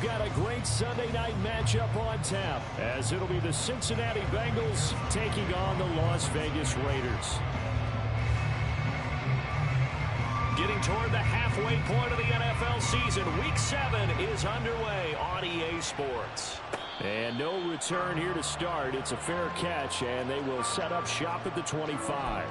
we've got a great Sunday night matchup on tap, as it'll be the Cincinnati Bengals taking on the Las Vegas Raiders. Getting toward the halfway point of the NFL season, Week 7 is underway on EA Sports. And no return here to start. It's a fair catch, and they will set up shop at the 25.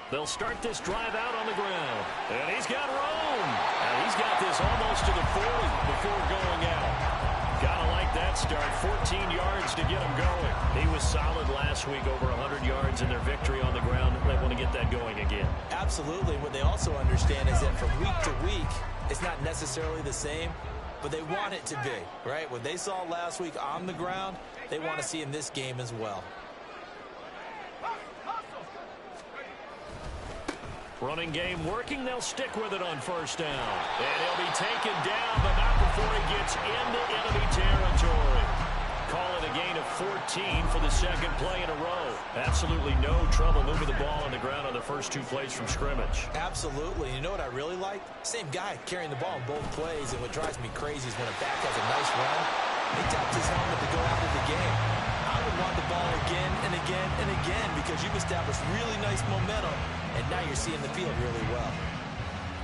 They'll start this drive out on the ground. And he's got room. And he's got this almost to the 40 before going out. Gotta like that start. 14 yards to get him going. He was solid last week, over 100 yards in their victory on the ground. They want to get that going again. Absolutely. What they also understand is that from week to week, it's not necessarily the same, but they want it to be, right? What they saw last week on the ground, they want to see in this game as well. Running game working. They'll stick with it on first down. And he'll be taken down, but not before he gets into enemy territory. Call it a gain of 14 for the second play in a row. Absolutely no trouble moving the ball on the ground on the first two plays from scrimmage. Absolutely. You know what I really like? Same guy carrying the ball in both plays, and what drives me crazy is when a back has a nice run, he taps his helmet to go out of the game. I would want the ball again and again and again because you've established really nice momentum, and now you're seeing the field really well.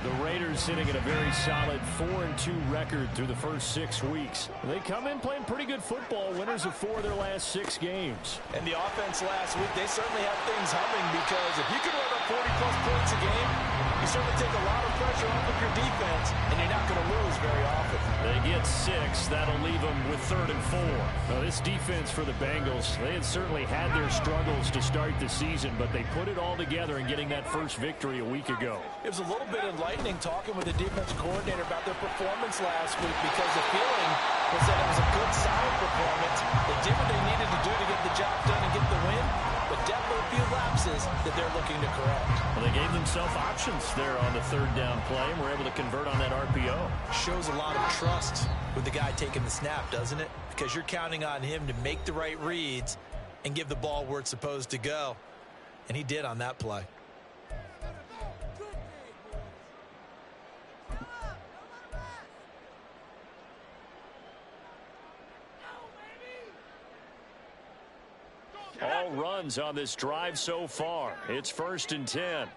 The Raiders sitting at a very solid 4-2 record through the first 6 weeks. They come in playing pretty good football, winners of 4 of their last 6 games. And the offense last week, they certainly have things humming because if you can run up 40-plus points a game, you certainly take a lot of pressure off of your defense, and you're not going to lose very often. They get 6. That'll leave them with 3rd and 4. Now, this defense for the Bengals, they had certainly had their struggles to start the season, but they put it all together in getting that first victory a week ago. It was a little bit enlightening talking with the defensive coordinator about their performance last week because the feeling was that it was a good, solid performance. They did what they needed to do to get the job done and get the win, but definitely a few lapses that they're looking to correct. Well, they gave themselves options there on the 3rd down play and were able to convert on that RPO. Shows a lot of trust with the guy taking the snap, doesn't it? Because you're counting on him to make the right reads and give the ball where it's supposed to go. And he did on that play. All runs on this drive so far. It's 1st and 10.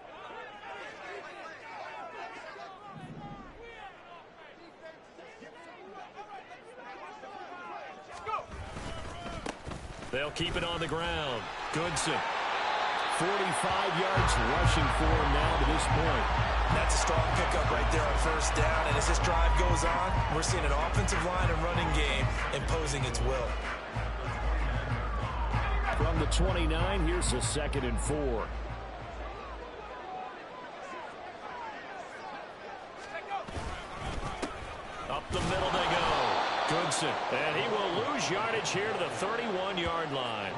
They'll keep it on the ground. Goodson. 45 yards rushing for him now to this point. That's a strong pickup right there on 1st down. And as this drive goes on, we're seeing an offensive line and running game imposing its will. From the 29, here's a 2nd and 4. Up the middle they go. Goodson. And he will lose yardage here to the 31-yard line.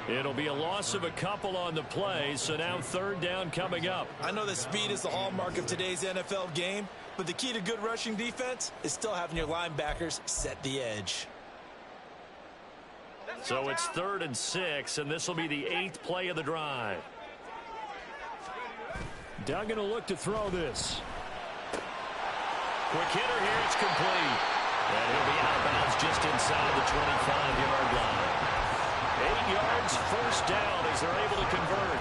It'll be a loss of a couple on the play, so now 3rd down coming up. I know that speed is the hallmark of today's NFL game, but the key to good rushing defense is still having your linebackers set the edge. So it's 3rd and 6, and this will be the 8th play of the drive. Doug going to look to throw this. Quick hitter here, it's complete. And he'll be out of bounds just inside the 25-yard line. 8 yards, 1st down as they're able to convert.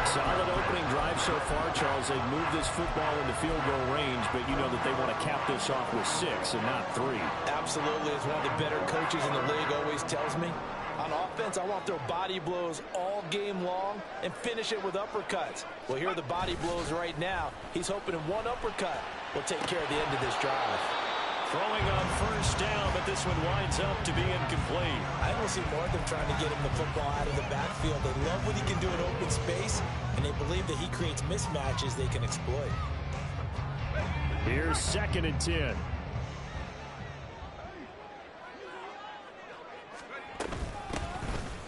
Solid opening drive so far, Charles. They've moved this football into field goal range, but you know that they want to cap this off with 6 and not 3. Absolutely. As one of the better coaches in the league always tells me, on offense, I want to throw body blows all game long and finish it with uppercuts. Well, here are the body blows right now. He's hoping in one uppercut will take care of the end of this drive. Throwing on first down, but this one winds up to be incomplete. I don't see more of them trying to get him the football out of the backfield. They love what he can do in open space, and they believe that he creates mismatches they can exploit. Here's 2nd and 10.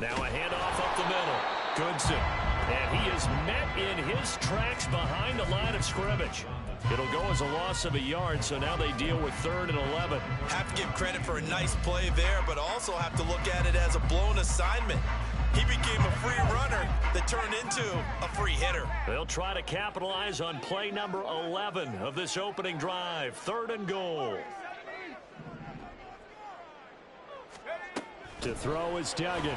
Now a handoff up the middle. Goodson. And he is met in his tracks behind the line of scrimmage. It'll go as a loss of a yard, so now they deal with 3rd and 11. Have to give credit for a nice play there, but also have to look at it as a blown assignment. He became a free runner that turned into a free hitter. They'll try to capitalize on play number 11 of this opening drive. 3rd and goal. To throw is Duggan.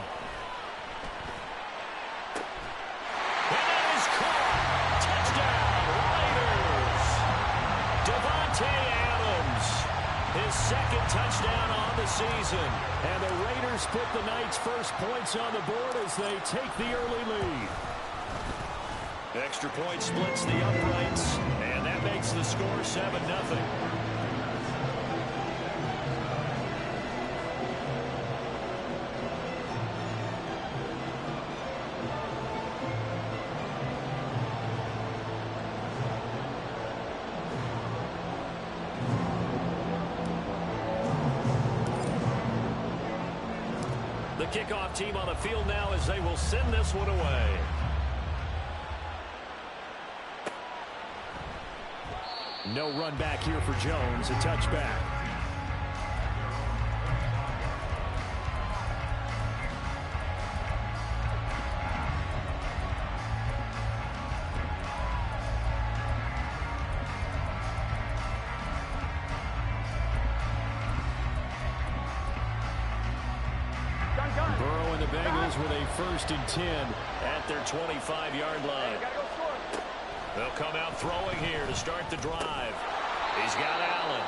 And that is caught. Touchdown, Raiders. Devontae Adams. His 2nd touchdown on the season. And the Raiders put the Knights' first points on the board as they take the early lead. Extra point splits the uprights, and that makes the score 7-0. The kickoff team on the field now as they will send this one away. No run back here for Jones, a touchback. Burrow and the Bengals with a 1st and 10 at their 25-yard line. They'll come out throwing here to start the drive. He's got Allen.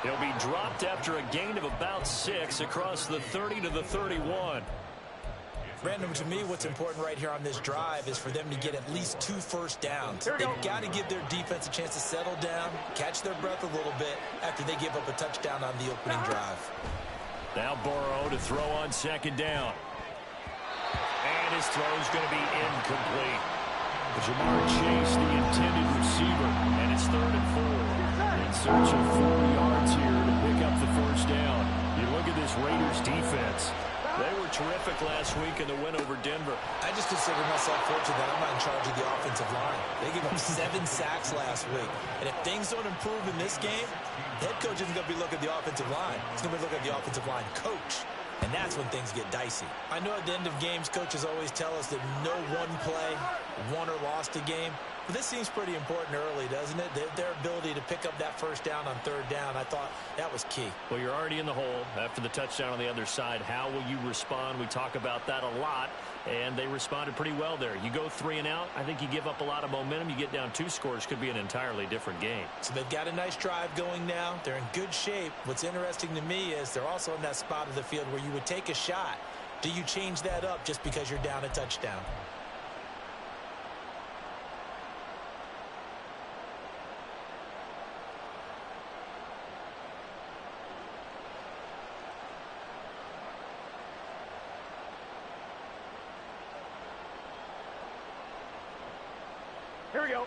He'll be dropped after a gain of about 6 across the 30 to the 31. Brandon, to me, what's important right here on this drive is for them to get at least 2 first downs. They've got to give their defense a chance to settle down, catch their breath a little bit after they give up a touchdown on the opening drive. Now Burrow to throw on 2nd down. And his throw's going to be incomplete. Jamar Chase, the intended receiver, and it's 3rd and 4. In search of 4 yards here to pick up the first down. You look at this Raiders defense. They were terrific last week in the win over Denver. I just consider myself fortunate that I'm not in charge of the offensive line. They gave up 7 sacks last week. And if things don't improve in this game, head coach isn't going to be looking at the offensive line. He's going to be looking at the offensive line coach. And that's when things get dicey. I know at the end of games, coaches always tell us that no one play won or lost a game. But this seems pretty important early, doesn't it? Their ability to pick up that first down on 3rd down, I thought that was key. Well, you're already in the hole after the touchdown on the other side. How will you respond? We talk about that a lot, and they responded pretty well there. You go 3 and out, I think you give up a lot of momentum. You get down 2 scores, could be an entirely different game. So they've got a nice drive going now. They're in good shape. What's interesting to me is they're also in that spot of the field where you would take a shot. Do you change that up just because you're down a touchdown? Here we go. 11-90.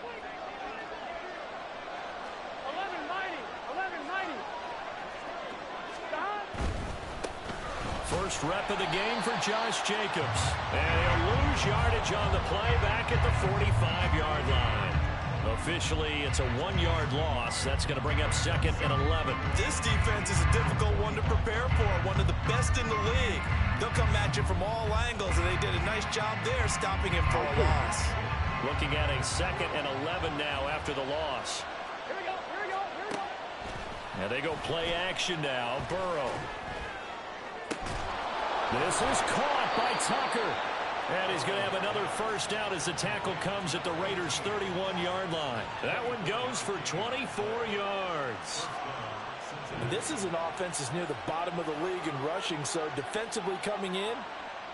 First rep of the game for Josh Jacobs. And he'll lose yardage on the play back at the 45-yard line. Officially, it's a 1-yard loss. That's going to bring up 2nd and 11. This defense is a difficult one to prepare for, one of the best in the league. They'll come at you from all angles, and they did a nice job there stopping him for a loss. Looking at a 2nd and 11 now after the loss. Here we go. And they go play action now. Burrow. This is caught by Tucker. And he's going to have another first down as the tackle comes at the Raiders' 31-yard line. That one goes for 24 yards. This is an offense that's near the bottom of the league in rushing, so defensively coming in,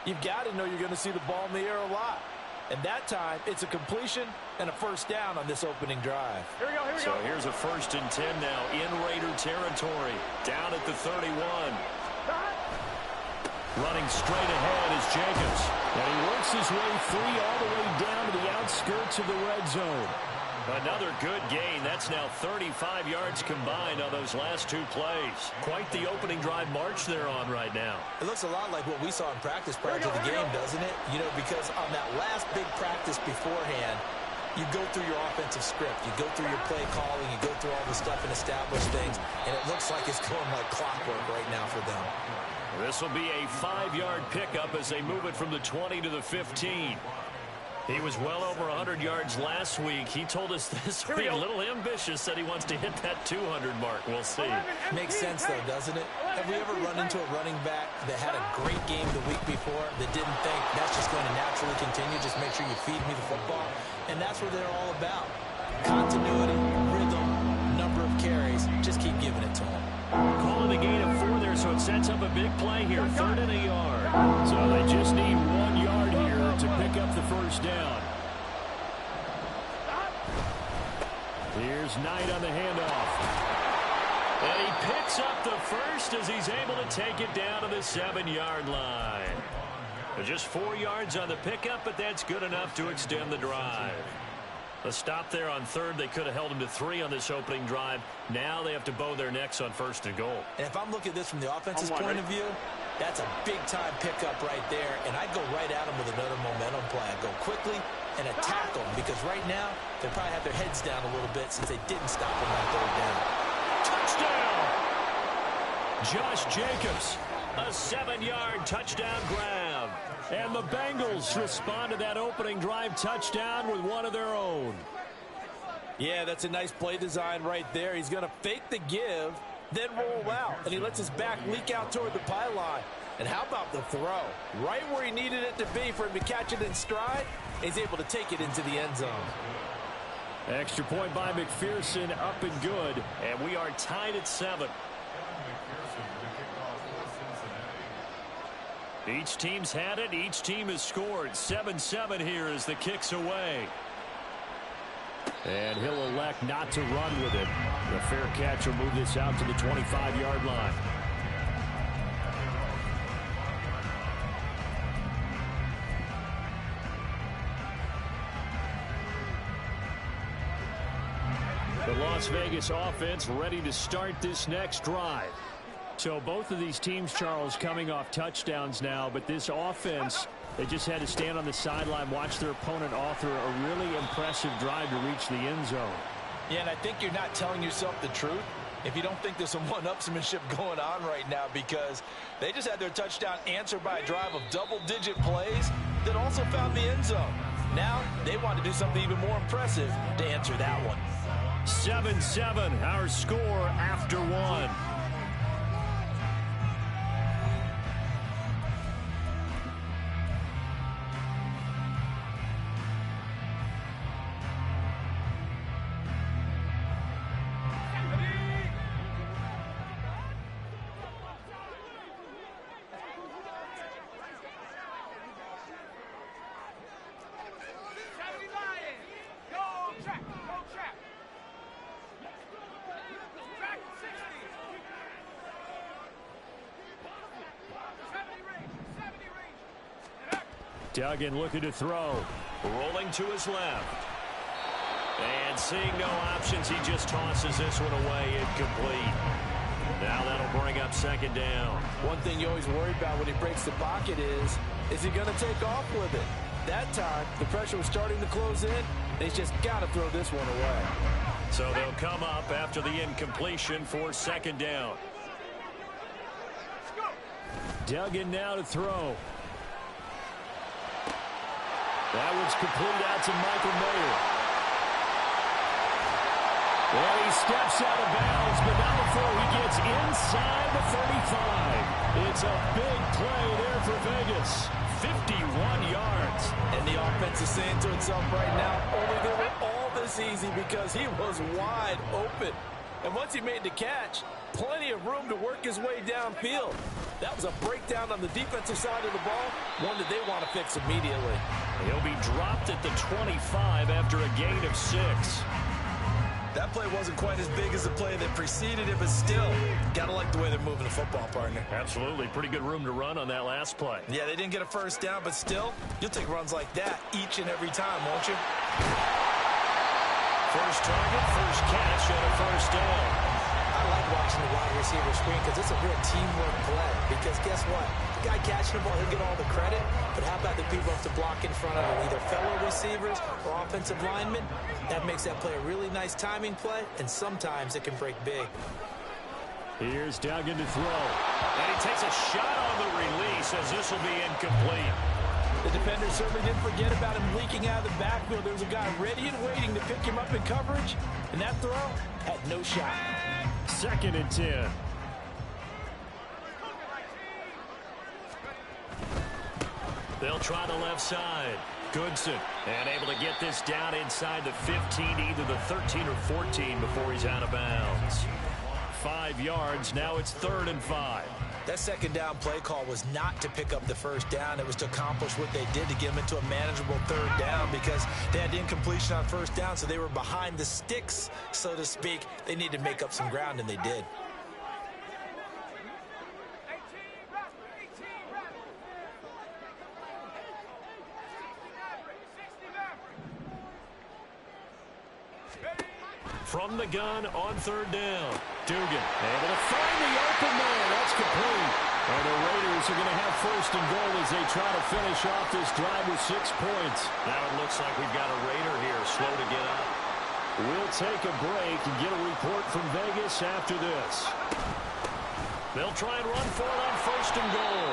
you've got to know you're going to see the ball in the air a lot. And that time, it's a completion and a first down on this opening drive. Here we go, here we go. So here's a 1st and 10 now in Raider territory. Down at the 31. Running straight ahead is Jacobs. And he works his way free all the way down to the outskirts of the red zone. Another good gain. That's now 35 yards combined on those last 2 plays. Quite the opening drive march they're on right now. It looks a lot like what we saw in practice prior to the game, doesn't it? You know, because on that last big practice beforehand, you go through your offensive script. You go through your play calling. You go through all the stuff and establish things. And it looks like it's going like clockwork right now for them. This will be a 5-yard pickup as they move it from the 20 to the 15. He was well over 100 yards last week. He told us this week, a little ambitious, said he wants to hit that 200 mark. We'll see. Makes sense, though, doesn't it? Have we ever run into a running back that had a great game the week before that didn't think that's just going to naturally continue? Just make sure you feed me the football. And that's what they're all about. Continuity, rhythm, number of carries. Just keep giving it to them. Calling the gain of 4 there, so it sets up a big play here. 3rd and a yard. So they just need 1 yard here to pick up the first down. Here's Knight on the handoff. And he picks up the first as he's able to take it down to the 7-yard line. Just 4 yards on the pickup, but that's good enough to extend the drive. A stop there on 3rd. They could have held him to 3 on this opening drive. Now they have to bow their necks on 1st and goal. And if I'm looking at this from the offense's point of view, that's a big-time pickup right there. And I'd go right at them with another momentum play. I'd go quickly and attack them because right now they probably have their heads down a little bit since they didn't stop them on 3rd down. Touchdown! Josh Jacobs, a 7-yard touchdown grab. And the Bengals respond to that opening drive touchdown with one of their own. Yeah, that's a nice play design right there. He's going to fake the give, then roll out. And he lets his back leak out toward the pylon. And how about the throw? Right where he needed it to be for him to catch it in stride. He's able to take it into the end zone. Extra point by McPherson, up and good. And we are tied at 7. Each team's had it. Each team has scored. 7-7 here as the kick's away. And he'll elect not to run with it. The fair catch will move this out to the 25-yard line. The Las Vegas offense ready to start this next drive. So both of these teams, Charles, coming off touchdowns now, but this offense, they just had to stand on the sideline, watch their opponent author a really impressive drive to reach the end zone. Yeah, and I think you're not telling yourself the truth if you don't think there's some one-upsmanship going on right now, because they just had their touchdown answered by a drive of double-digit plays that also found the end zone. Now they want to do something even more impressive to answer that one. 7-7, our score after 1. Duggan looking to throw. Rolling to his left. And seeing no options, he just tosses this one away incomplete. Now that'll bring up 2nd down. One thing you always worry about when he breaks the pocket is he going to take off with it? That time, the pressure was starting to close in. He's just got to throw this one away. So they'll come up after the incompletion for 2nd down. Duggan now to throw. That one's complete out to Michael Mayer. Well, he steps out of bounds, but not before he gets inside the 35. It's a big play there for Vegas. 51 yards. And the offense is saying to itself right now, only they were all this easy because he was wide open. And once he made the catch, plenty of room to work his way downfield. That was a breakdown on the defensive side of the ball, one that they want to fix immediately. He'll be dropped at the 25 after a gain of 6. That play wasn't quite as big as the play that preceded it, but still, got to like the way they're moving the football, partner. Absolutely. Pretty good room to run on that last play. Yeah, they didn't get a first down, but still, you'll take runs like that each and every time, won't you? First target, first catch, and a first down. I like watching the wide receiver screen because it's a real teamwork play. Because guess what? The guy catching the ball, he'll get all the credit. But how about the people who have to block in front of him, either fellow receivers or offensive linemen? That makes that play a really nice timing play, and sometimes it can break big. Here's Duggan to throw. And he takes a shot on the release as this will be incomplete. The defender certainly didn't forget about him leaking out of the backfield. There was a guy ready and waiting to pick him up in coverage, and that throw had no shot. 2nd and 10. They'll try the left side. Goodson, and able to get this down inside the 15, either the 13 or 14 before he's out of bounds. 5 yards, now it's 3rd and 5. That second down play call was not to pick up the first down. It was to accomplish what they did to get them into a manageable 3rd down because they had incompletion on first down, so they were behind the sticks, so to speak. They needed to make up some ground, and they did. From the gun on 3rd down. Dugan able to find the open man. That's complete. And the Raiders are going to have 1st and goal as they try to finish off this drive with 6 points. Now it looks like we've got a Raider here slow to get up. We'll take a break and get a report from Vegas after this. They'll try and run for it on 1st and goal.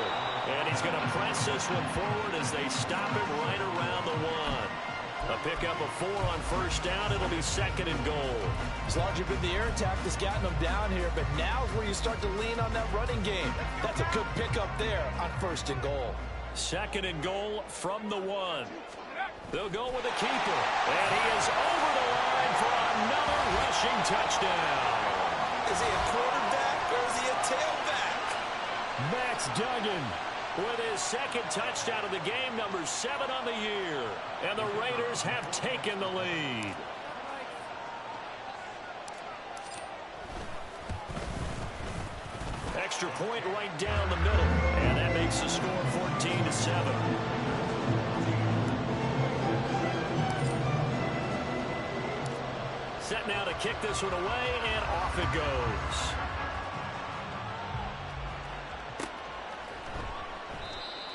And he's going to press this one forward as they stop it right around the 1. A pickup of 4 on 1st down. It'll be 2nd and goal. As large as the air attack that's gotten them down here, but now's where you start to lean on that running game. That's a good pickup there on 1st and goal. 2nd and goal from the 1. They'll go with a keeper. And he is over the line for another rushing touchdown. Is he a quarterback or is he a tailback? Max Duggan with his 2nd touchdown of the game, number 7 on the year. And the Raiders have taken the lead. Extra point right down the middle. And that makes the score 14-7. Set now to kick this one away, and off it goes.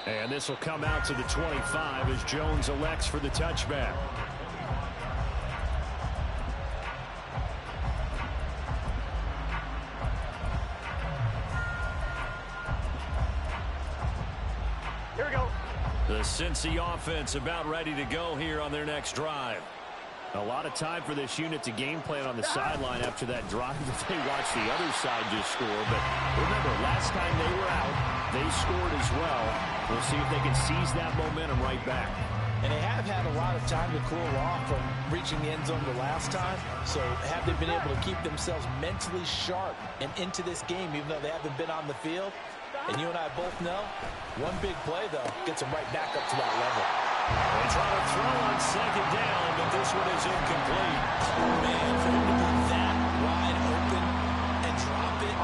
And this will come out to the 25 as Jones elects for the touchback. Here we go. The Cincy offense about ready to go here on their next drive. A lot of time for this unit to game plan on the sideline after that drive that they watched the other side just score. But remember, last time they were out, they scored as well. We'll see if they can seize that momentum right back. And they have had a lot of time to cool off from reaching the end zone the last time. So have they been able to keep themselves mentally sharp and into this game, even though they haven't been on the field? And you and I both know, one big play, though, gets them right back up to that level. They try to throw on 2nd down, but this one is incomplete. Oh, man, for him to be that wide open and drop it.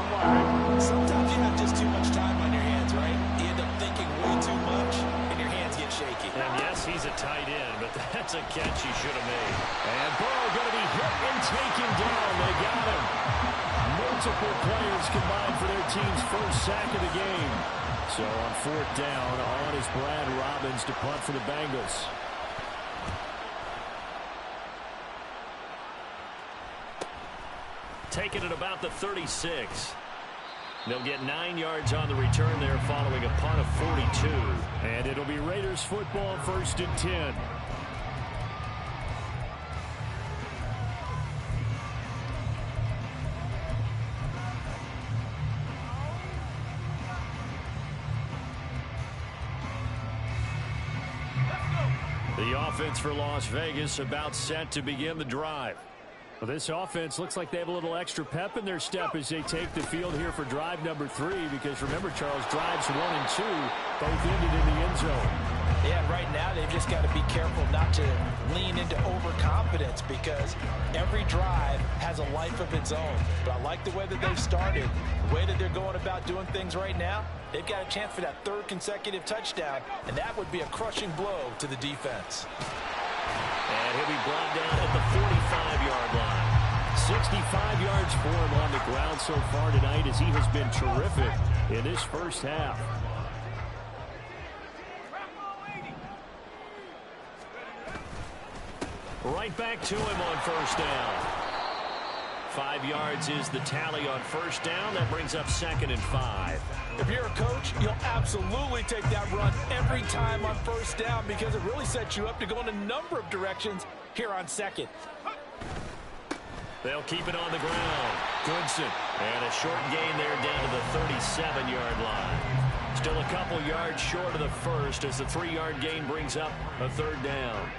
Sometimes you have just too much time on your hands, right? You end up thinking way too much, and your hands get shaky. And yes, he's a tight end, but that's a catch he should have made. And Burrow going to be hit and taken down. They got him. Multiple players combined for their team's 1st sack of the game. So on 4th down, on is Brad Robbins to punt for the Bengals. Taking it about the 36. They'll get 9 yards on the return there following a punt of 42. And it'll be Raiders football, 1st and 10. The offense for Las Vegas about set to begin the drive. Well, this offense looks like they have a little extra pep in their step as they take the field here for drive number 3, because remember, Charles, drives 1 and 2 both ended in the end zone. Yeah, right now they've just got to be careful not to lean into overconfidence, because every drive has a life of its own. But I like the way that they've started, the way that they're going about doing things right now. They've got a chance for that 3rd consecutive touchdown, and that would be a crushing blow to the defense. And he'll be brought down at the 45-yard line. 65 yards for him on the ground so far tonight, as he has been terrific in this first half. Right back to him on first down. 5 yards is the tally on first down. That brings up 2nd and 5. If you're a coach, you'll absolutely take that run every time on first down, because it really sets you up to go in a number of directions here on 2nd. They'll keep it on the ground. Goodson. And a short gain there down to the 37-yard line. Still a couple yards short of the first, as the 3-yard gain brings up a 3rd down.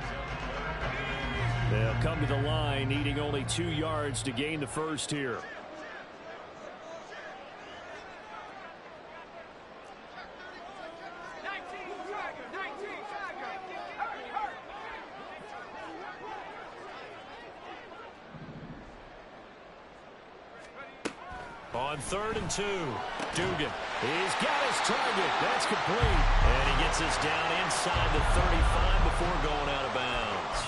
They'll come to the line, needing only 2 yards to gain the first here. On 3rd and 2, Dugan. He's got his target. That's complete. And he gets us down inside the 35 before going out of bounds.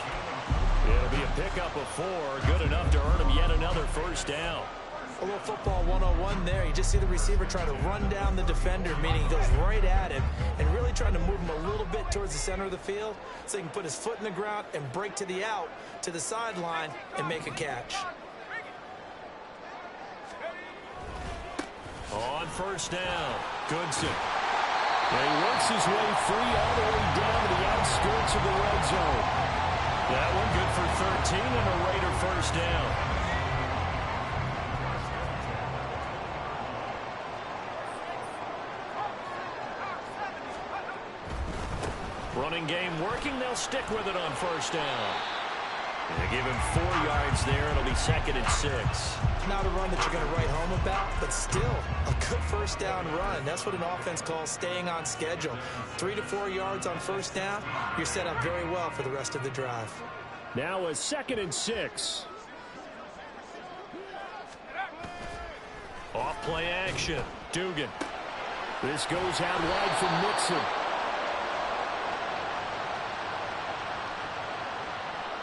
It'll be a pickup of 4, good enough to earn him yet another first down. A little football 101 there. You just see the receiver try to run down the defender, meaning he goes right at him, and really trying to move him a little bit towards the center of the field so he can put his foot in the ground and break to the out, to the sideline, and make a catch. On first down, Goodson. And he works his way free all the way down to the outskirts of the red zone. That one good for 13 and a Raider first down. Running game working. They'll stick with it on first down. And they give him 4 yards there. It'll be 2nd and 6. Not a run that you're going to write home about, but still a good first down run. That's what an offense calls staying on schedule. 3 to 4 yards on first down, you're set up very well for the rest of the drive. Now a 2nd and 6. Off play action. Dugan. This goes out wide from Mixon.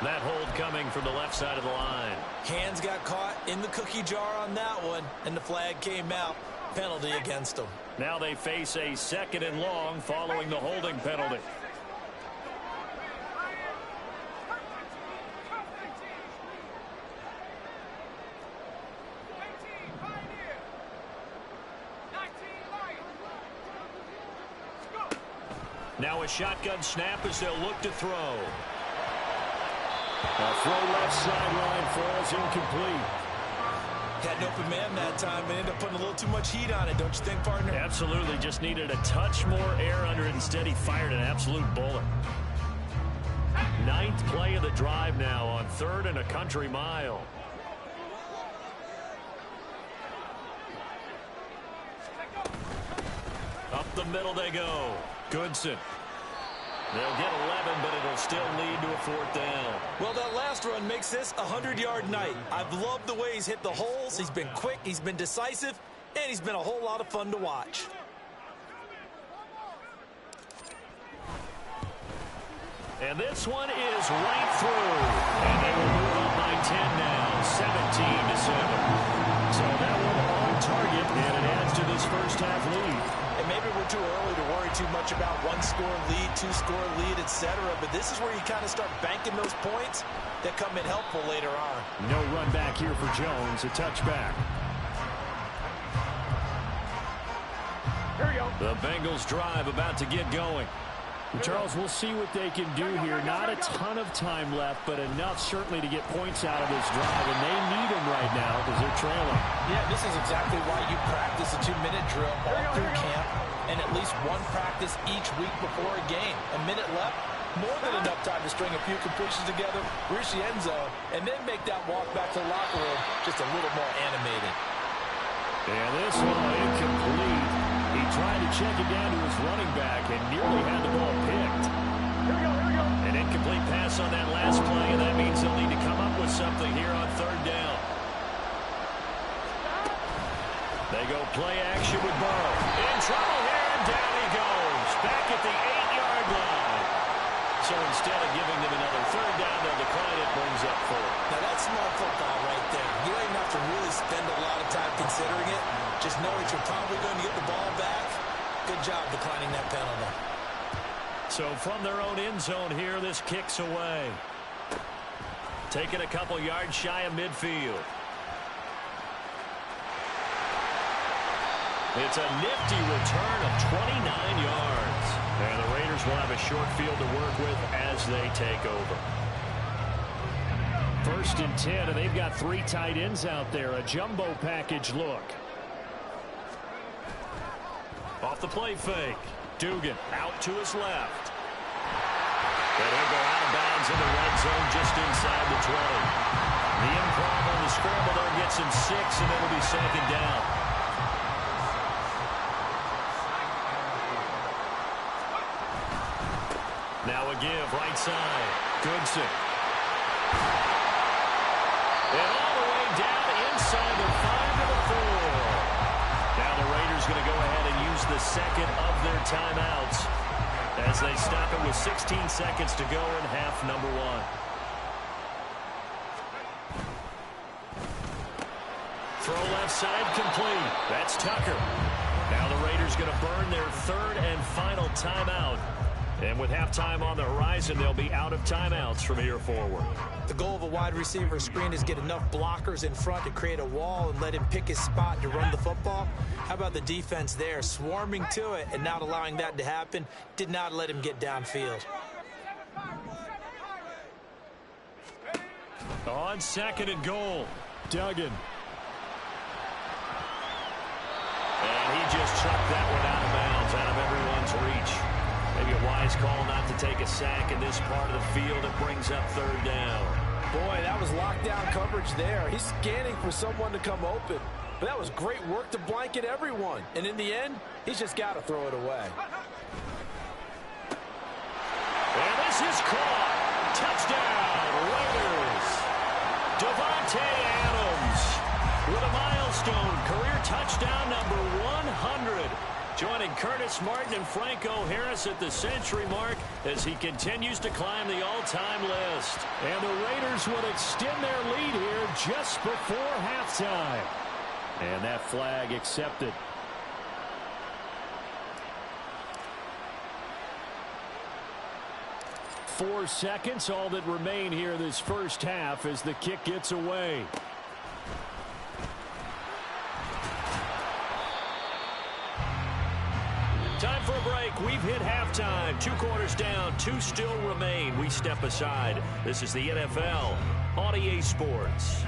That hold coming from the left side of the line. Hands got caught in the cookie jar on that one, and the flag came out. Penalty against them. Now they face a 2nd and long following the holding penalty. Now a shotgun snap as they'll look to throw. A throw left sideline falls incomplete. Had an open man that time and ended up putting a little too much heat on it, don't you think, partner? Absolutely. Just needed a touch more air under it. Instead, he fired an absolute bullet. 9th play of the drive now on 3rd and a country mile. Up the middle they go. Goodson. They'll get 11, but it'll still lead to a 4th down. Well, that last run makes this a 100-yard night. I've loved the way he's hit the holes. He's been quick, he's been decisive, and he's been a whole lot of fun to watch. And this one is right through. And they will move up by 10 now, 17-7. So that one on target, and it adds to this first half lead. And maybe we're too early to worry too much about 1-score lead, 2-score lead, etc. But this is where you kind of start banking those points that come in helpful later on. No run back here for Jones. A touchback. Here we go. The Bengals drive about to get going. Charles, we'll see what they can do here. Not a ton of time left, but enough certainly to get points out of this drive, and they need them right now because they're trailing. Yeah, this is exactly why you practice a 2-minute drill all through camp and at least one practice each week before a game. A minute left, More than enough time to string a few completions together, reach the end zone, and then make that walk back to the locker room just a little more animated. And this one incomplete. He tried to check it down to his running back and nearly had the ball picked. Here we go. An incomplete pass on that last play, and that means they'll need to come up with something here on third down. They go play action with Burrow. In trouble here, and down he goes. Back at the 8-yard line. So instead of giving them another third down, they'll decline it, brings up 4. Now, that's smart football right there. You don't even have to really spend a lot of time considering it. Just know that you're probably going to get the ball back. Good job declining that penalty. So from their own end zone here, this kicks away. Taking a couple yards shy of midfield. It's a nifty return of 29 yards. And the Raiders will have a short field to work with as they take over. 1st and 10, and they've got 3 tight ends out there. A jumbo package look. Off the play fake. Dugan out to his left. And he'll go out of bounds in the red zone just inside the 20. The improv on the scramble there gets him 6, and it'll be 2nd down. Now a give, right side. Goodson. And all the way down inside the 5 to the 4. Now the Raiders going to go ahead and use the 2nd of their timeouts as they stop it with 16 seconds to go in half number 1. Throw left side complete. That's Tucker. Now the Raiders going to burn their 3rd and final timeout. And with halftime on the horizon, they'll be out of timeouts from here forward. The goal of a wide receiver screen is get enough blockers in front to create a wall and let him pick his spot to run the football. How about the defense there, swarming to it and not allowing that to happen? Did not let him get downfield. On 2nd and goal, Duggan. And he just chucked that one out of bounds, out of everyone's reach. Maybe a wise call not to take a sack in this part of the field. It brings up 3rd down. Boy, that was lockdown coverage there. He's scanning for someone to come open. But that was great work to blanket everyone. And in the end, he's just got to throw it away. And this is caught. Touchdown, Raiders. Davante Adams with a milestone career touchdown number 100. Joining Curtis Martin and Franco Harris at the century mark as he continues to climb the all-time list. And the Raiders would extend their lead here just before halftime. And that flag accepted. Four seconds, all that remain here this first half as the kick gets away. Time for a break. We've hit halftime. 2 quarters down, 2 still remain. We step aside. This is the NFL on EA Sports.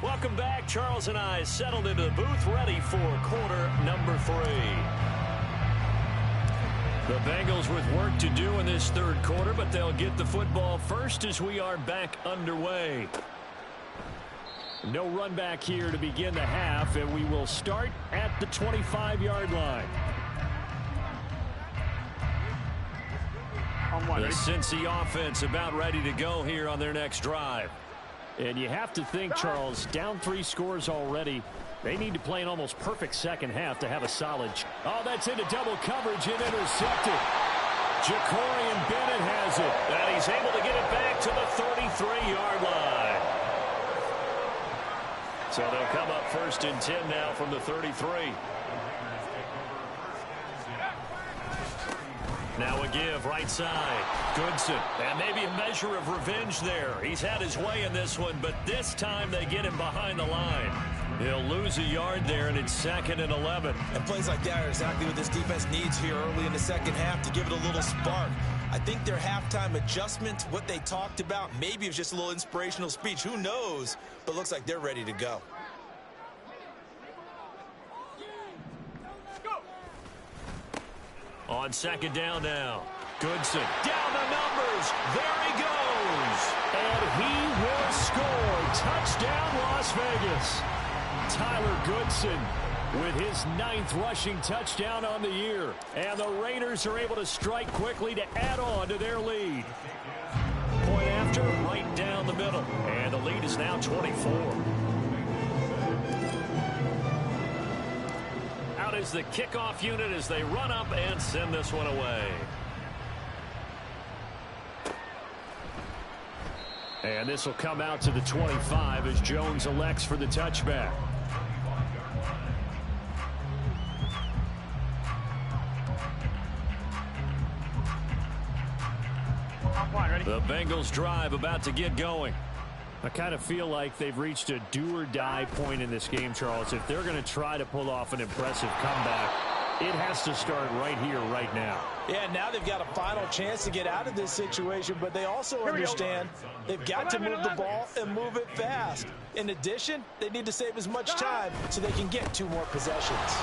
Welcome back. Charles and I settled into the booth, ready for quarter number 3. The Bengals with work to do in this third quarter, but they'll get the football first as we are back underway. No run back here to begin the half, and we will start at the 25-yard line. The Cincy offense about ready to go here on their next drive. And you have to think, Charles, down 3 scores already. They need to play an almost perfect second half to have a solid. Oh, that's into double coverage and intercepted. Jacorian Bennett has it. And he's able to get it back to the 33-yard line. So they'll come up 1st and 10 now from the 33. Now a give, right side. Goodson. And maybe a measure of revenge there. He's had his way in this one, but this time they get him behind the line. He'll lose a yard there, and it's 2nd and 11. And plays like that are exactly what this defense needs here early in the second half to give it a little spark. I think their halftime adjustment, what they talked about, maybe it was just a little inspirational speech. Who knows? But looks like they're ready to go. On 2nd down now. Goodson down the numbers. There he goes. And he will score. Touchdown, Las Vegas. Tyler Goodson with his 9th rushing touchdown on the year. And the Raiders are able to strike quickly to add on to their lead. Point after, right down the middle. And the lead is now 24. Out is the kickoff unit as they run up and send this one away. And this will come out to the 25 as Jones elects for the touchback. The Bengals drive about to get going. I kind of feel like they've reached a do-or-die point in this game, Charles. If they're going to try to pull off an impressive comeback, it has to start right here, right now. Yeah, now they've got a final chance to get out of this situation, but they also understand they've got to move the ball and move it fast. In addition, they need to save as much time so they can get 2 more possessions.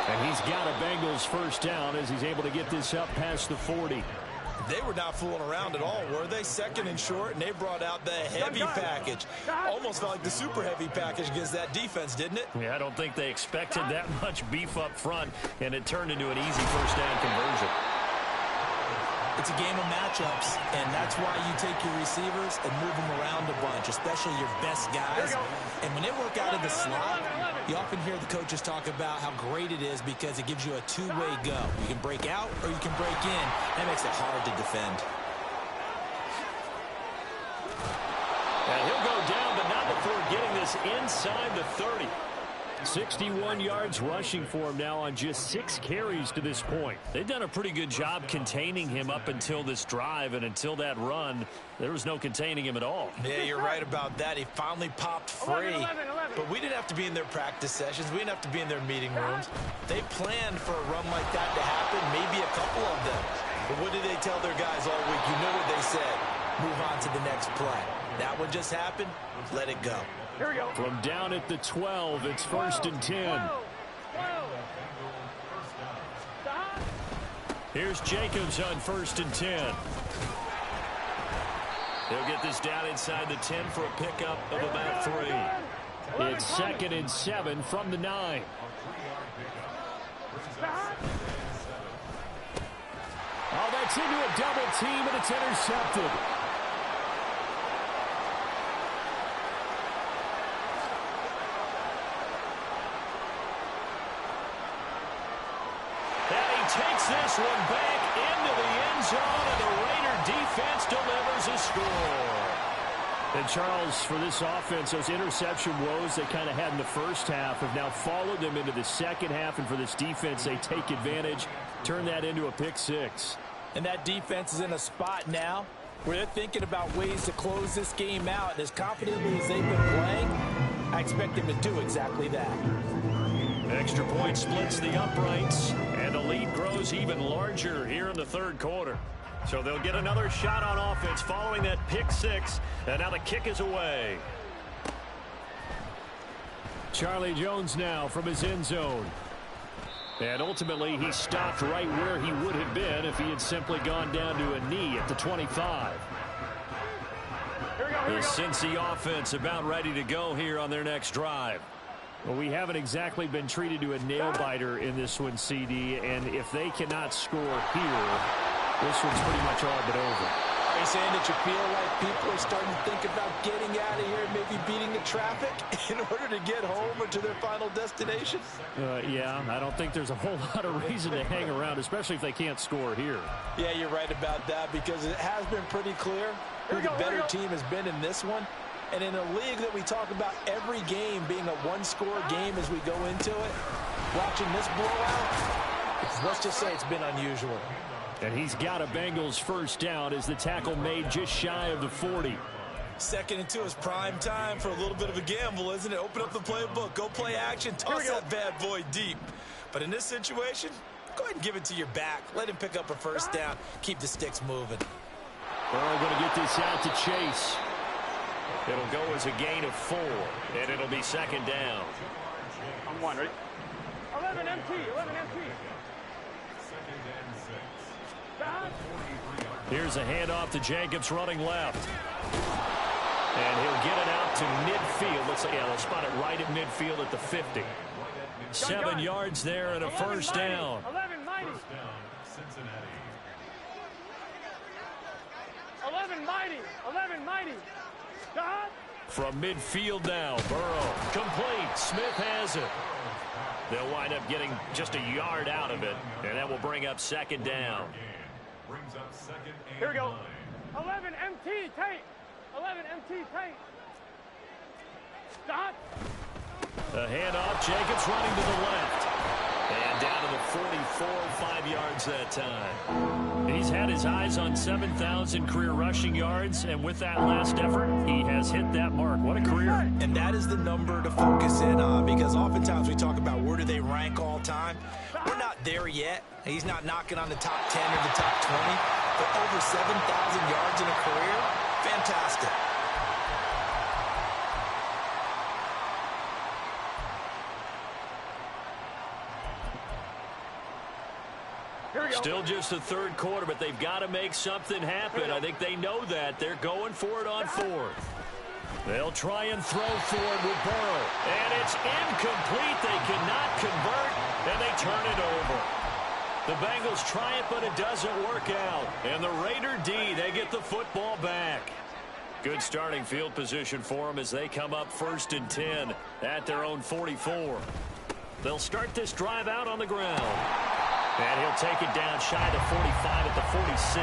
And he's got a Bengals first down as he's able to get this up past the 40. They were not fooling around at all, were they? 2nd and short, and they brought out the heavy package. Almost felt like the super heavy package against that defense, didn't it? Yeah, I don't think they expected that much beef up front, and it turned into an easy first down conversion. It's a game of matchups, and that's why you take your receivers and move them around a bunch, especially your best guys. And when they work out of the slot, you often hear the coaches talk about how great it is because it gives you a two-way go. You can break out or you can break in. That makes it hard to defend. And he'll go down, but not before getting this inside the 30. 61 yards rushing for him now on just 6 carries to this point. They've done a pretty good job containing him up until this drive, and until that run, there was no containing him at all. Yeah, you're right about that. He finally popped free. But we didn't have to be in their practice sessions. We didn't have to be in their meeting rooms. They planned for a run like that to happen, maybe a couple of them. But what did they tell their guys all week? You know what they said. Move on to the next play. That one just happened. Let it go. Here we go. From down at the 12, it's 1st and 10. Here's Jacobs on 1st and 10. He'll get this down inside the 10 for a pickup of about 3. It's 2nd and 7 from the 9. Oh, that's into a double team, and it's intercepted. Takes this one back into the end zone, and the Raider defense delivers a score. And Charles, for this offense, those interception woes they kind of had in the first half have now followed them into the second half, and for this defense, they take advantage, turn that into a pick 6. And that defense is in a spot now where they're thinking about ways to close this game out, and as confidently as they've been playing, I expect them to do exactly that. Extra point splits the uprights, and the lead grows even larger here in the 3rd quarter. So they'll get another shot on offense following that pick 6, and now the kick is away. Charlie Jones now from his end zone. And ultimately, he stopped right where he would have been if he had simply gone down to a knee at the 25. The Cincy offense about ready to go here on their next drive. Well, we haven't exactly been treated to a nail-biter in this one, CD, and if they cannot score here, this one's pretty much all but over. Are you saying that you feel like people are starting to think about getting out of here and maybe beating the traffic in order to get home or to their final destination? Yeah, I don't think there's a whole lot of reason to hang around, especially if they can't score here. Yeah, you're right about that because it has been pretty clear who the better team has been in this one. And in a league that we talk about every game being a one-score game as we go into it, watching this blowout, Let's just say it's been unusual. And he's got a Bengals first down as the tackle made just shy of the 40. 2nd and 2 is prime time for a little bit of a gamble, isn't it? Open up the playbook, go play action, toss that bad boy deep. But in this situation, go ahead and give it to your back. Let him pick up a first down. Keep the sticks moving. Burrow going to get this out to Chase. It'll go as a gain of 4, and it'll be 2nd down. I'm one, ready? 11 MT, 11 MT. Here's a handoff to Jacobs running left. And he'll get it out to midfield. Looks like, yeah, they'll spot it right at midfield at the 50. 7 yards there and a first down. 11 mighty. 11 mighty. 11 mighty. From midfield now, Burrow complete. Smith has it. They'll wind up getting just a yard out of it, and that will bring up 2nd down. Here we go. 11 MT tape. 11 MT tape. Stop. A handoff. Jacobs running to the left. And down to the 44, 5 yards that time. He's had his eyes on 7,000 career rushing yards, and with that last effort, he has hit that mark. What a career. And that is the number to focus in on, because oftentimes we talk about where do they rank all time. We're not there yet. He's not knocking on the top 10 or the top 20, but over 7,000 yards in a career, fantastic. Still just the 3rd quarter, but they've got to make something happen. I think they know that. They're going for it on 4th. They'll try and throw for it with Burrow. And it's incomplete. They cannot convert, and they turn it over. The Bengals try it, but it doesn't work out. And the Raider D, they get the football back. Good starting field position for them as they come up 1st and 10 at their own 44. They'll start this drive out on the ground. And he'll take it down shy to 45 at the 46.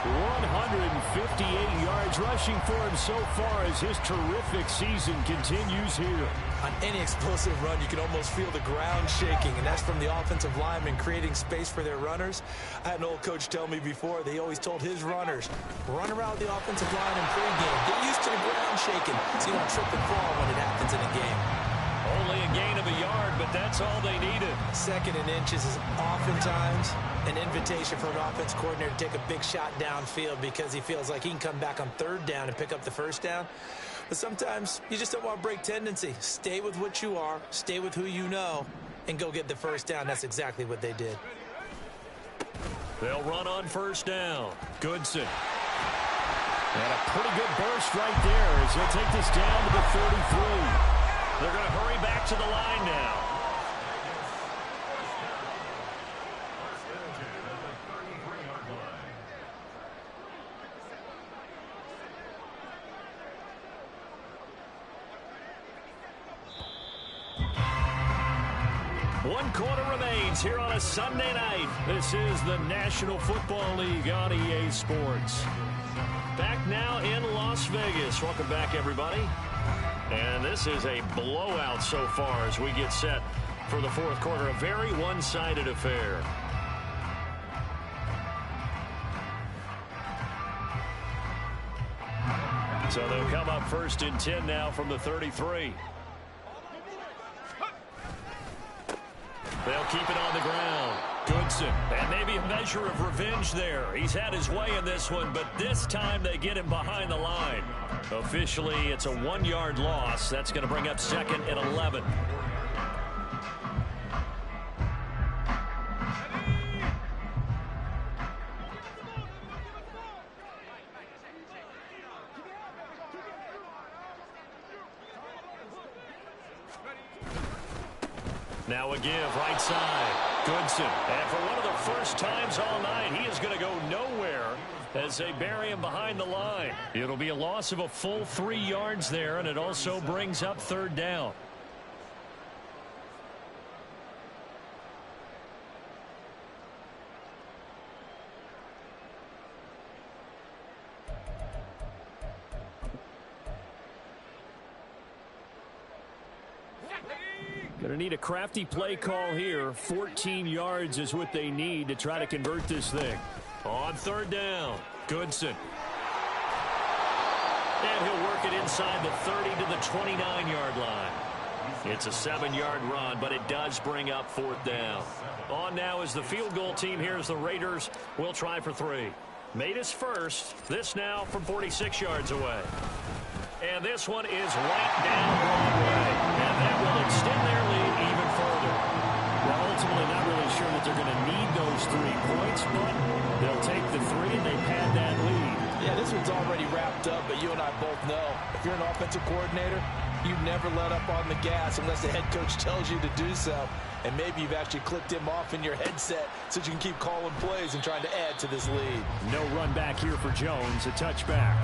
158 yards rushing for him so far as his terrific season continues here. On any explosive run, you can almost feel the ground shaking, and that's from the offensive linemen creating space for their runners. I had an old coach tell me before, they always told his runners, run around the offensive line in pregame. Get used to the ground shaking so you don't trip and fall when it happens in a game. Only a gain of a yard, but that's all they needed. 2nd and inches is oftentimes an invitation for an offense coordinator to take a big shot downfield because he feels like he can come back on 3rd down and pick up the first down. But sometimes you just don't want to break tendency. Stay with what you are, stay with who you know, and go get the first down. That's exactly what they did. They'll run on 1st down. Goodson. And a pretty good burst right there as he'll take this down to the 33. They're going to hurry back to the line now. One quarter remains here on a Sunday night. This is the National Football League on EA Sports. Back now in Las Vegas. Welcome back, everybody. And this is a blowout so far as we get set for the 4th quarter. A very one-sided affair. So they'll come up 1st and 10 now from the 33. They'll keep it on the ground. Goodson. And maybe a measure of revenge there. He's had his way in this one, but this time they get him behind the line. Officially, it's a 1-yard loss. That's going to bring up 2nd and 11. Now a give, right side. Goodson. And for one of the first times all night, he is going to go nowhere as they bury him behind the line. It'll be a loss of a full 3 yards there, and it also brings up 3rd down. Going to need a crafty play call here. 14 yards is what they need to try to convert this thing. On third down, Goodson. And he'll work it inside the 30 to the 29-yard line. It's a 7-yard run, but it does bring up fourth down. On now is the field goal team here as the Raiders will try for 3. Made his first. This now from 46 yards away. And this one is right down Broadway. And that will extend their lead even further. Well, ultimately not really sure that they're going to need those 3 points, but they'll take the 3 and they pad that lead. Yeah, this one's already wrapped up, but you and I both know if you're an offensive coordinator, you never let up on the gas unless the head coach tells you to do so. And maybe you've actually clicked him off in your headset so you can keep calling plays and trying to add to this lead. No run back here for Jones, a touchback.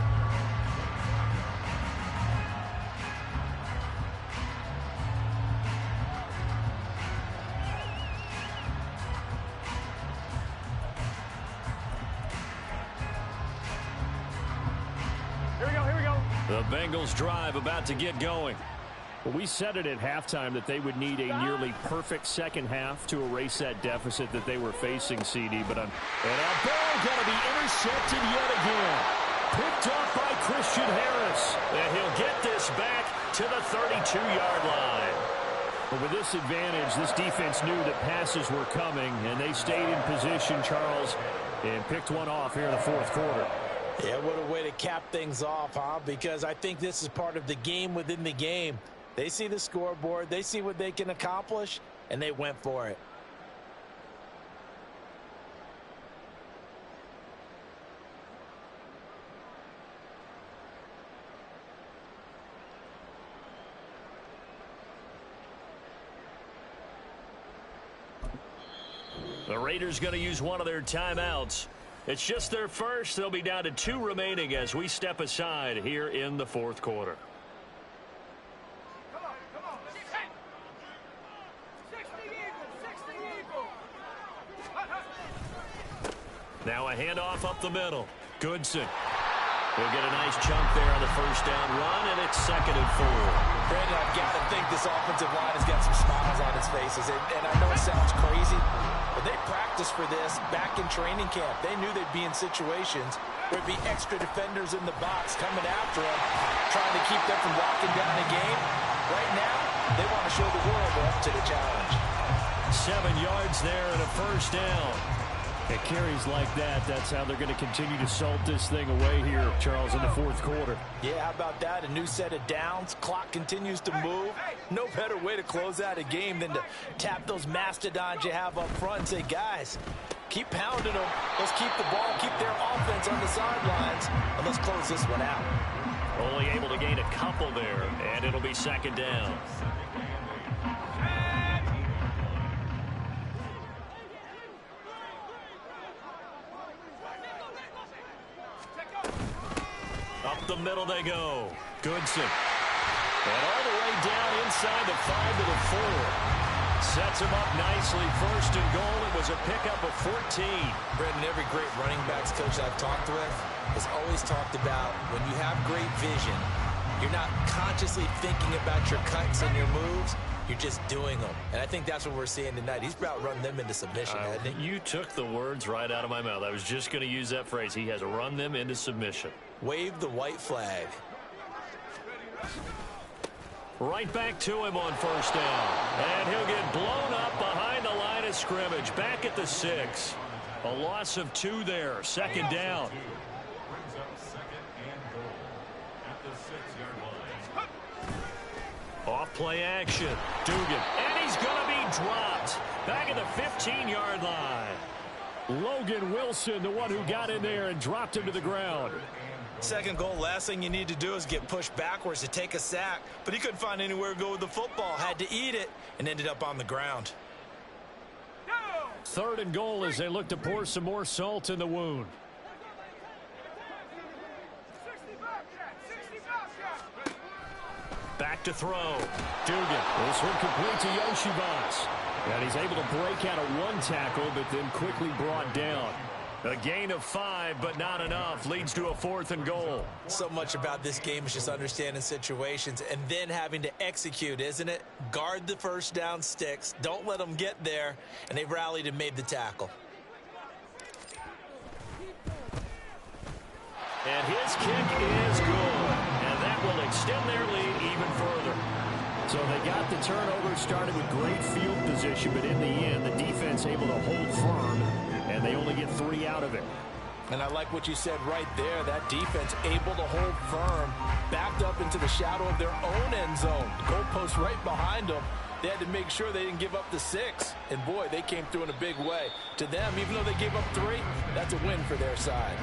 The Bengals drive about to get going. Well, we said it at halftime that they would need a nearly perfect second half to erase that deficit that they were facing, CD. But and that ball going to be intercepted yet again. Picked off by Christian Harris. And he'll get this back to the 32-yard line. But with this advantage, this defense knew that passes were coming, and they stayed in position, Charles, and picked one off here in the fourth quarter. Yeah, what a way to cap things off, huh? Because I think this is part of the game within the game. They see the scoreboard, they see what they can accomplish, and they went for it. The Raiders going to use one of their timeouts. It's just their first. They'll be down to 2 remaining as we step aside here in the fourth quarter. Now a handoff up the middle. Goodson. He'll get a nice chunk there on the first down run, and it's 2nd and 4. Brandon, I've got to think this offensive line has got some smiles on its faces. And I know it sounds crazy, but they practiced for this back in training camp. They knew they'd be in situations where there'd be extra defenders in the box coming after them, trying to keep them from locking down the game. Right now, they want to show the world they're up to the challenge. 7 yards there and a first down. At carries like that, that's how they're going to continue to salt this thing away here, Charles, in the fourth quarter. Yeah, how about that? A new set of downs. Clock continues to move. No better way to close out a game than to tap those mastodons you have up front and say, guys, keep pounding them. Let's keep the ball, keep their offense on the sidelines, and let's close this one out. Only able to gain a couple there, and it'll be 2nd down. Up the middle they go. Goodson. And all the way down inside the 5 to the 4. Sets him up nicely. 1st and goal. It was a pickup of 14. Brendan, every great running backs coach I've talked with has always talked about when you have great vision, you're not consciously thinking about your cuts and your moves. You're just doing them. And I think that's what we're seeing tonight. He's about run them into submission, hasn't he? You took the words right out of my mouth. I was just going to use that phrase. He has run them into submission. Wave the white flag. Right back to him on 1st down. And he'll get blown up behind the line of scrimmage. Back at the 6. A loss of 2 there. 2nd down. Off play action. Dugan. And he's going to be dropped. Back at the 15-yard line. Logan Wilson, the one who got in there and dropped him to the ground. 2nd goal, last thing you need to do is get pushed backwards to take a sack. But he couldn't find anywhere to go with the football. Had to eat it and ended up on the ground. 3rd and goal as they look to pour some more salt in the wound. Back to throw. Dugan. This one complete to Yoshibas. And he's able to break out of 1 tackle, but then quickly brought down. A gain of 5, but not enough. Leads to a 4th and goal. So much about this game is just understanding situations and then having to execute, isn't it? Guard the first down sticks. Don't let them get there. And they've rallied and made the tackle. And his kick is good. And that will extend their lead even further. So they got the turnover, started with great field position, but in the end, the defense able to hold firm, and they only get 3 out of it. And I like what you said right there. That defense able to hold firm, backed up into the shadow of their own end zone. The goalpost right behind them. They had to make sure they didn't give up the 6. And, boy, they came through in a big way. To them, even though they gave up 3, that's a win for their side.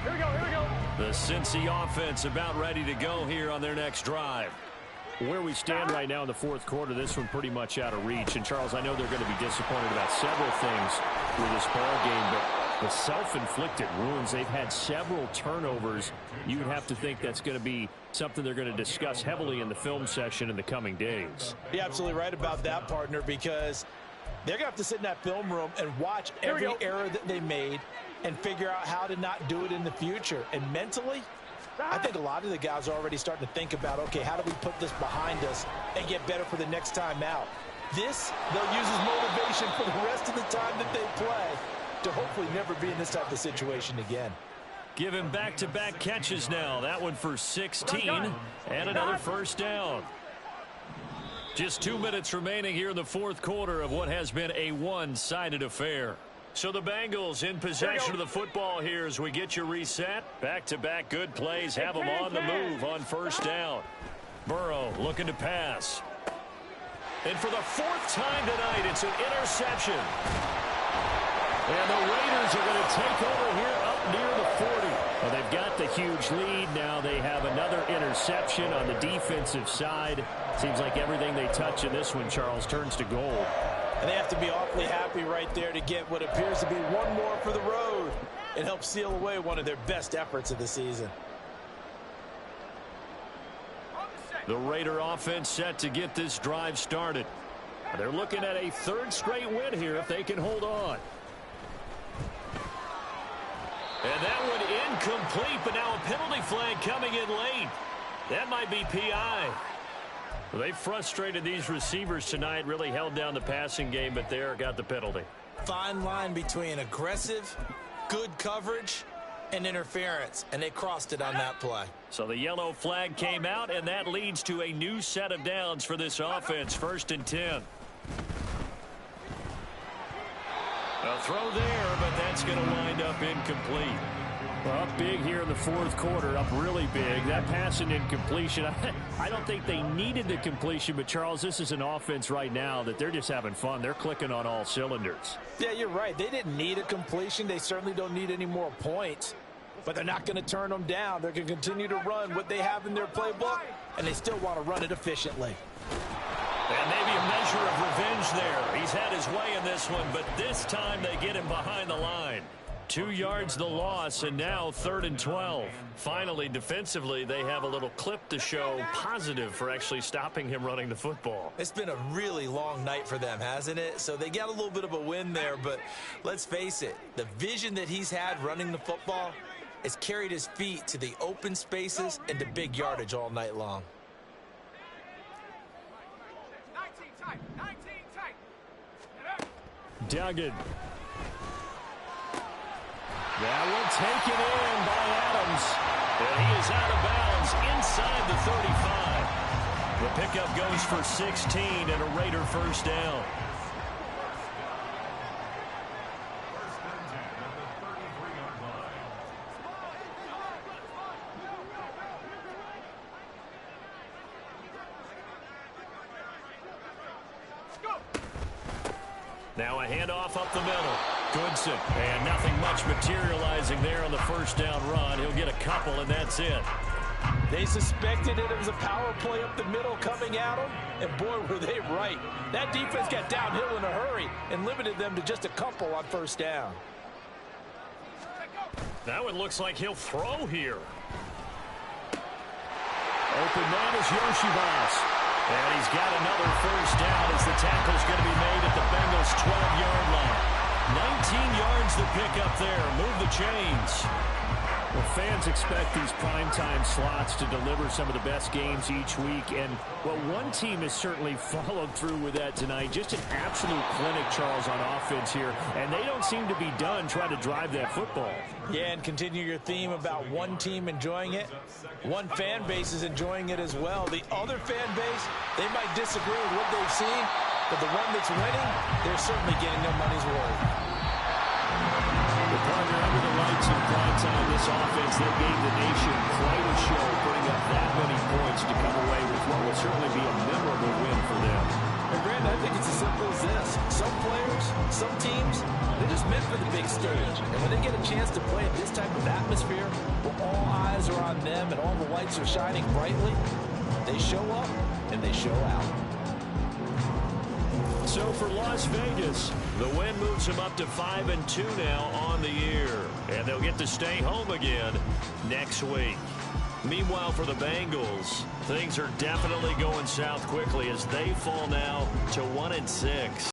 Here we go, here we go. The Cincy offense about ready to go here on their next drive. Where we stand right now in the fourth quarter, this one pretty much out of reach. And, Charles, I know they're going to be disappointed about several things with this ball game, but the self-inflicted wounds, they've had several turnovers. You would have to think that's going to be something they're going to discuss heavily in the film session in the coming days. You're absolutely right about that, partner, because they're going to have to sit in that film room and watch every error that they made and figure out how to not do it in the future. And mentally, I think a lot of the guys are already starting to think about, okay, how do we put this behind us and get better for the next time out? This, they'll use as motivation for the rest of the time that they play to hopefully never be in this type of situation again. Give him back-to-back catches now. That one for 16 and another first down. Just 2 minutes remaining here in the fourth quarter of what has been a one-sided affair. So the Bengals in possession of the football here as we get you reset. Back-to-back good plays have them on the move on first down. Burrow looking to pass. And for the 4th time tonight, it's an interception. And the Raiders are going to take over here up near the 40. Well, they've got the huge lead. Now they have another interception on the defensive side. Seems like everything they touch in this one, Charles, turns to gold. And they have to be awfully happy right there to get what appears to be one more for the road. It helps seal away one of their best efforts of the season. The Raider offense set to get this drive started. They're looking at a 3rd straight win here if they can hold on. And that one incomplete, but now a penalty flag coming in late. That might be PI. Well, they frustrated these receivers tonight, really held down the passing game, but there got the penalty. Fine line between aggressive, good coverage, and interference, and they crossed it on that play. So the yellow flag came out, and that leads to a new set of downs for this offense, 1st and 10. A throw there, but that's going to wind up incomplete. Well, up big here in the fourth quarter, up really big. That pass and incompletion, I don't think they needed the completion, but, Charles, this is an offense right now that they're just having fun. They're clicking on all cylinders. Yeah, you're right. They didn't need a completion. They certainly don't need any more points, but they're not going to turn them down. They're going to continue to run what they have in their playbook, and they still want to run it efficiently. And maybe a measure of revenge there. He's had his way in this one, but this time they get him behind the line. 2 yards the loss, and now 3rd and 12. Finally, defensively, they have a little clip to show positive for actually stopping him running the football. It's been a really long night for them, hasn't it? So they got a little bit of a win there, but let's face it, the vision that he's had running the football has carried his feet to the open spaces and to big yardage all night long. 19 tight. Duggan. That one taken in by Adams. And he is out of bounds inside the 35. The pickup goes for 16 and a Raider first down. Now a handoff up the middle. Goodson, and nothing much materializing there on the first down run. He'll get a couple, and that's it. They suspected it was a power play up the middle coming at them, and boy, were they right. That defense got downhill in a hurry and limited them to just a couple on first down. That one looks like he'll throw here. Open man is Yoshibas. And he's got another first down as the tackle's going to be made at the Bengals' 12-yard line. 19 yards to pick up there. Move the chains. Well, fans expect these primetime slots to deliver some of the best games each week. And, well, one team has certainly followed through with that tonight. Just an absolute clinic, Charles, on offense here. And they don't seem to be done trying to drive that football. Yeah, and continue your theme about one team enjoying it. One fan base is enjoying it as well. The other fan base, they might disagree with what they've seen, but the one that's winning, they're certainly getting their money's worth. Partner, under the lights in prime time, this offense, they gave the nation quite a show, putting up that many points to come away with what will certainly be a memorable win for them. And Grant, I think it's as simple as this. Some players, some teams, they're just meant for the big stage. And when they get a chance to play in this type of atmosphere, where all eyes are on them and all the lights are shining brightly, they show up and they show out. So for Las Vegas, the win moves them up to 5-2 now on the year. And they'll get to stay home again next week. Meanwhile, for the Bengals, things are definitely going south quickly as they fall now to 1-6.